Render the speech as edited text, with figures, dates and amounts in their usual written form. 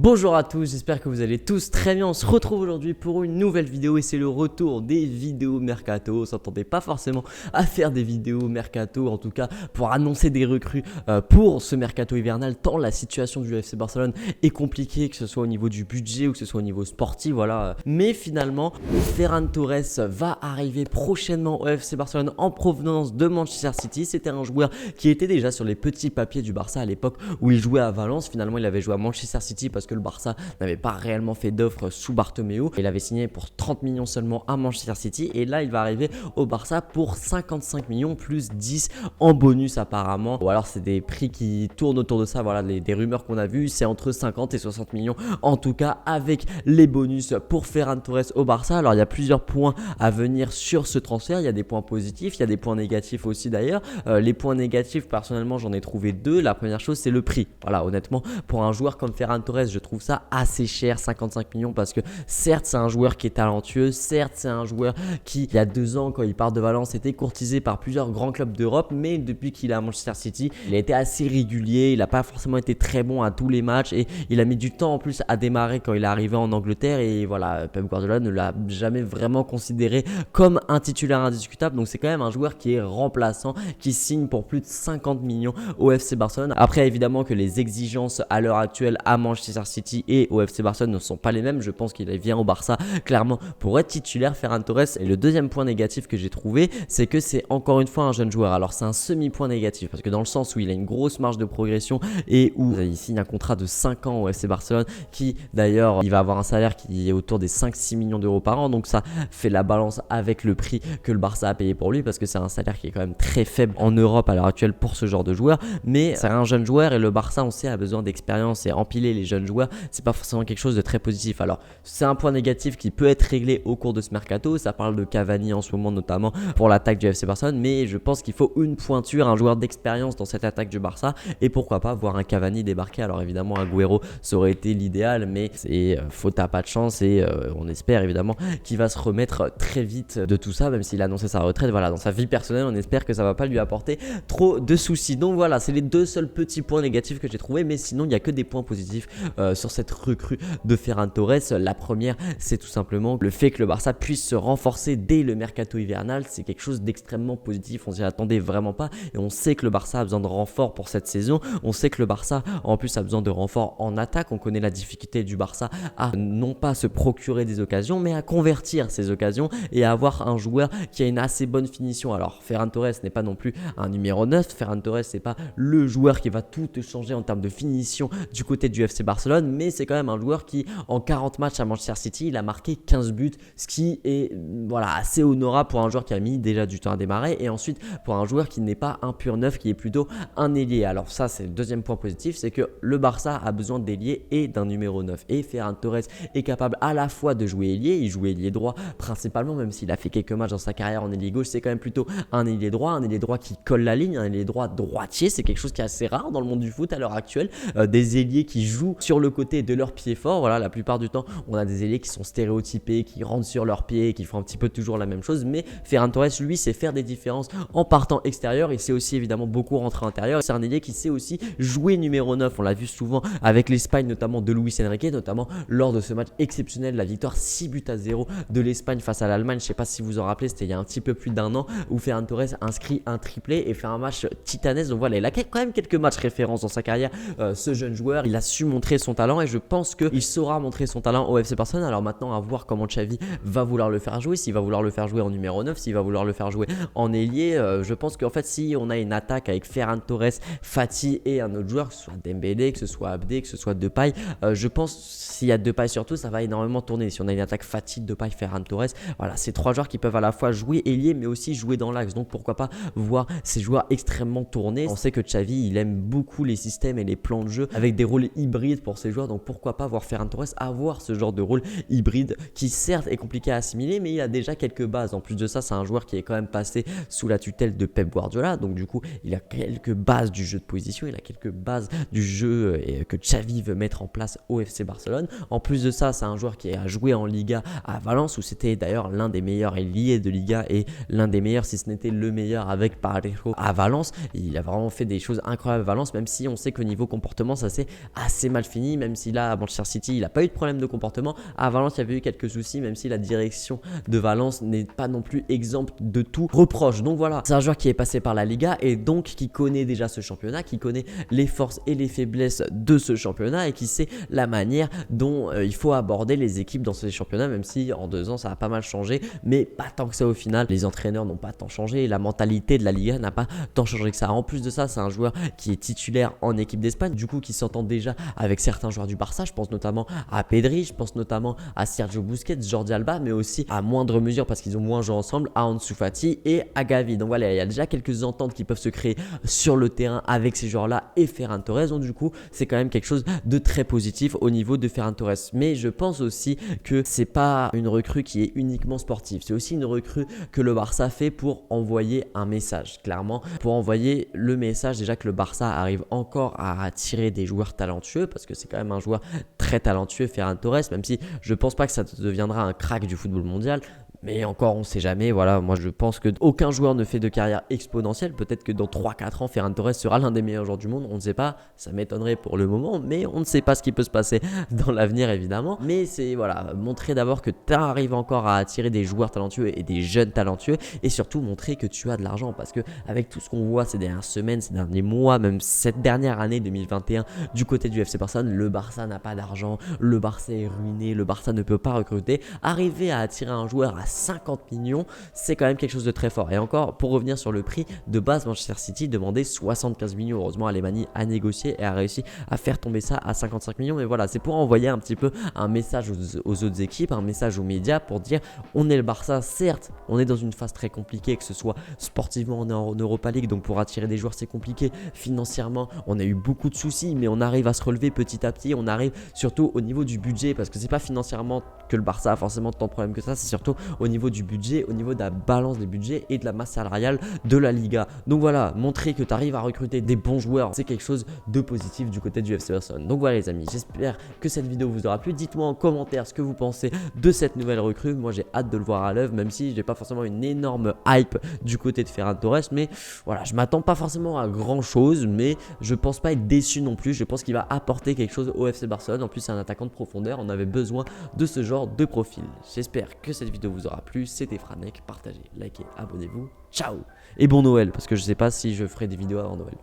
Bonjour à tous, j'espère que vous allez tous très bien. On se retrouve aujourd'hui pour une nouvelle vidéo et c'est le retour des vidéos mercato. On s'attendait pas forcément à faire des vidéos mercato, en tout cas pour annoncer des recrues pour ce mercato hivernal, tant la situation du FC Barcelone est compliquée, que ce soit au niveau du budget ou que ce soit au niveau sportif, voilà. Mais finalement, Ferran Torres va arriver prochainement au FC Barcelone en provenance de Manchester City. C'était un joueur qui était déjà sur les petits papiers du Barça à l'époque où il jouait à Valence. Finalement, il avait joué à Manchester City parce que le Barça n'avait pas réellement fait d'offre sous Bartomeu. Il avait signé pour 30 millions seulement à Manchester City et là il va arriver au Barça pour 55 millions plus 10 en bonus apparemment. Ou alors c'est des prix qui tournent autour de ça, voilà, des rumeurs qu'on a vues, c'est entre 50 et 60 millions en tout cas avec les bonus pour Ferran Torres au Barça. Alors il y a plusieurs points à venir sur ce transfert, il y a des points positifs, il y a des points négatifs aussi d'ailleurs. Les points négatifs personnellement j'en ai trouvé deux. La première chose c'est le prix. Voilà, honnêtement pour un joueur comme Ferran Torres je trouve ça assez cher, 55 millions, parce que certes c'est un joueur qui est talentueux, certes c'est un joueur qui il y a 2 ans quand il part de Valence était courtisé par plusieurs grands clubs d'Europe, mais depuis qu'il est à Manchester City il a été assez régulier, il n'a pas forcément été très bon à tous les matchs et il a mis du temps en plus à démarrer quand il est arrivé en Angleterre et voilà, Pep Guardiola ne l'a jamais vraiment considéré comme un titulaire indiscutable, donc c'est quand même un joueur qui est remplaçant, qui signe pour plus de 50 millions au FC Barcelone. Après évidemment que les exigences à l'heure actuelle à Manchester City et au FC Barcelone ne sont pas les mêmes. Je pense qu'il vient au Barça clairement pour être titulaire, Ferran Torres. Et le deuxième point négatif que j'ai trouvé, c'est que c'est encore une fois un jeune joueur. Alors c'est un semi-point négatif parce que dans le sens où il a une grosse marge de progression et où il signe un contrat de 5 ans au FC Barcelone qui d'ailleurs il va avoir un salaire qui est autour des 5-6 millions d'euros par an, donc ça fait la balance avec le prix que le Barça a payé pour lui parce que c'est un salaire qui est quand même très faible en Europe à l'heure actuelle pour ce genre de joueur, mais c'est un jeune joueur et le Barça on sait a besoin d'expérience et empiler les jeunes joueurs c'est pas forcément quelque chose de très positif. Alors c'est un point négatif qui peut être réglé au cours de ce mercato, ça parle de Cavani en ce moment notamment pour l'attaque du FC Barcelone, mais je pense qu'il faut une pointure, un joueur d'expérience dans cette attaque du Barça et pourquoi pas voir un Cavani débarquer. Alors évidemment Agüero ça aurait été l'idéal, mais c'est faute à pas de chance et on espère évidemment qu'il va se remettre très vite de tout ça, même s'il a annoncé sa retraite. Voilà, dans sa vie personnelle on espère que ça va pas lui apporter trop de soucis. Donc voilà, c'est les deux seuls petits points négatifs que j'ai trouvé, mais sinon il n'y a que des points positifs sur cette recrue de Ferran Torres. La première c'est tout simplement le fait que le Barça puisse se renforcer dès le mercato hivernal, c'est quelque chose d'extrêmement positif, on s'y attendait vraiment pas et on sait que le Barça a besoin de renforts pour cette saison, on sait que le Barça en plus a besoin de renforts en attaque, on connaît la difficulté du Barça à non pas se procurer des occasions mais à convertir ces occasions et à avoir un joueur qui a une assez bonne finition. Alors Ferran Torres n'est pas non plus un numéro 9, Ferran Torres c'est pas le joueur qui va tout changer en termes de finition du côté du FC Barcelone, mais c'est quand même un joueur qui en 40 matchs à Manchester City il a marqué 15 buts, ce qui est voilà assez honorable pour un joueur qui a mis déjà du temps à démarrer et ensuite pour un joueur qui n'est pas un pur neuf, qui est plutôt un ailier. Alors ça c'est le deuxième point positif, c'est que le Barça a besoin d'ailier et d'un numéro 9 et Ferran Torres est capable à la fois de jouer ailier, il joue ailier droit principalement, même s'il a fait quelques matchs dans sa carrière en ailier gauche, c'est quand même plutôt un ailier droit qui colle la ligne, un ailier droit droitier, c'est quelque chose qui est assez rare dans le monde du foot à l'heure actuelle, des ailiers qui jouent sur le côté de leur pied fort. Voilà, la plupart du temps on a des ailiers qui sont stéréotypés, qui rentrent sur leurs pieds, qui font un petit peu toujours la même chose, mais Ferran Torres lui sait faire des différences en partant extérieur, il sait aussi évidemment beaucoup rentrer intérieur, c'est un ailier qui sait aussi jouer numéro 9, on l'a vu souvent avec l'Espagne notamment de Luis Enrique, notamment lors de ce match exceptionnel, la victoire 6-0 de l'Espagne face à l'Allemagne. Je sais pas si vous en rappelez, c'était il y a un petit peu plus d'1 an où Ferran Torres inscrit un triplé et fait un match titanesque. Donc voilà, il a quand même quelques matchs références dans sa carrière, ce jeune joueur, il a su montrer son talent et je pense qu'il saura montrer son talent au FC Barcelone. Alors maintenant à voir comment Xavi va vouloir le faire jouer, s'il va vouloir le faire jouer en numéro 9, s'il va vouloir le faire jouer en ailier. Je pense qu'en fait si on a une attaque avec Ferran Torres, Fati et un autre joueur, que ce soit Dembélé, que ce soit Abdé, que ce soit Depay, je pense s'il y a Depay surtout ça va énormément tourner. Si on a une attaque Fati, Depay, Ferran Torres, voilà, c'est trois joueurs qui peuvent à la fois jouer ailier mais aussi jouer dans l'axe, donc pourquoi pas voir ces joueurs extrêmement tournés. On sait que Xavi il aime beaucoup les systèmes et les plans de jeu avec des rôles hybrides pour ces joueurs, donc pourquoi pas voir Ferran Torres avoir ce genre de rôle hybride qui certes est compliqué à assimiler mais il a déjà quelques bases. En plus de ça c'est un joueur qui est quand même passé sous la tutelle de Pep Guardiola, donc du coup il a quelques bases du jeu de position, il a quelques bases du jeu que Xavi veut mettre en place au FC Barcelone. En plus de ça c'est un joueur qui a joué en Liga à Valence où c'était d'ailleurs l'un des meilleurs ailiers de Liga et l'un des meilleurs si ce n'était le meilleur avec Parejo à Valence. Il a vraiment fait des choses incroyables à Valence, même si on sait que niveau comportement ça s'est assez mal fini. fini, même si là à Manchester City il n'a pas eu de problème de comportement, à Valence il y avait eu quelques soucis, même si la direction de Valence n'est pas non plus exempte de tout reproche. Donc voilà, c'est un joueur qui est passé par la Liga et donc qui connaît déjà ce championnat, qui connaît les forces et les faiblesses de ce championnat et qui sait la manière dont il faut aborder les équipes dans ce championnat, même si en 2 ans ça a pas mal changé, mais pas tant que ça au final. Les entraîneurs n'ont pas tant changé et la mentalité de la Liga n'a pas tant changé que ça. En plus de ça, c'est un joueur qui est titulaire en équipe d'Espagne, du coup qui s'entend déjà avec certains joueurs du Barça. Je pense notamment à Pedri, je pense notamment à Sergio Busquets, Jordi Alba, mais aussi à moindre mesure parce qu'ils ont moins joué ensemble, à Ansu Fati et à Gavi. Donc voilà, il y a déjà quelques ententes qui peuvent se créer sur le terrain avec ces joueurs-là et Ferran Torres. Donc du coup, c'est quand même quelque chose de très positif au niveau de Ferran Torres. Mais je pense aussi que c'est pas une recrue qui est uniquement sportive. C'est aussi une recrue que le Barça fait pour envoyer un message, clairement, pour envoyer le message déjà que le Barça arrive encore à attirer des joueurs talentueux, parce que c'est quand même un joueur très talentueux, Ferran Torres, même si je pense pas que ça deviendra un crack du football mondial. Mais encore, on ne sait jamais. Voilà, moi je pense qu'aucun joueur ne fait de carrière exponentielle. Peut-être que dans 3-4 ans, Ferran Torres sera l'un des meilleurs joueurs du monde. On ne sait pas. Ça m'étonnerait pour le moment. Mais on ne sait pas ce qui peut se passer dans l'avenir, évidemment. Mais c'est voilà, montrer d'abord que tu arrives encore à attirer des joueurs talentueux et des jeunes talentueux. Et surtout montrer que tu as de l'argent. Parce qu'avec tout ce qu'on voit ces dernières semaines, ces derniers mois, même cette dernière année 2021, du côté du FC Barcelone, le Barça n'a pas d'argent. Le Barça est ruiné. Le Barça ne peut pas recruter. Arriver à attirer un joueur à 50 millions, c'est quand même quelque chose de très fort. Et encore, pour revenir sur le prix de base, Manchester City demandait 75 millions. Heureusement, Alemany a négocié et a réussi à faire tomber ça à 55 millions. Mais voilà, c'est pour envoyer un petit peu un message aux autres équipes, un message aux médias pour dire on est le Barça, certes, on est dans une phase très compliquée, que ce soit sportivement, on est en Europa League, donc pour attirer des joueurs, c'est compliqué. Financièrement, on a eu beaucoup de soucis, mais on arrive à se relever petit à petit. On arrive surtout au niveau du budget, parce que c'est pas financièrement que le Barça a forcément tant de problèmes que ça, c'est surtout au niveau du budget, au niveau de la balance des budgets et de la masse salariale de la Liga. Donc voilà, montrer que tu arrives à recruter des bons joueurs, c'est quelque chose de positif du côté du FC Barcelone. Donc voilà les amis, j'espère que cette vidéo vous aura plu. Dites-moi en commentaire ce que vous pensez de cette nouvelle recrue. Moi j'ai hâte de le voir à l'œuvre, même si j'ai pas forcément une énorme hype du côté de Ferran Torres, mais voilà, je m'attends pas forcément à grand chose, mais je pense pas être déçu non plus. Je pense qu'il va apporter quelque chose au FC Barcelone. En plus c'est un attaquant de profondeur, on avait besoin de ce genre de profil. J'espère que cette vidéo vous aura plu. C'était Franek, partagez, likez, abonnez-vous. Ciao et bon Noël, parce que je sais pas si je ferai des vidéos avant Noël.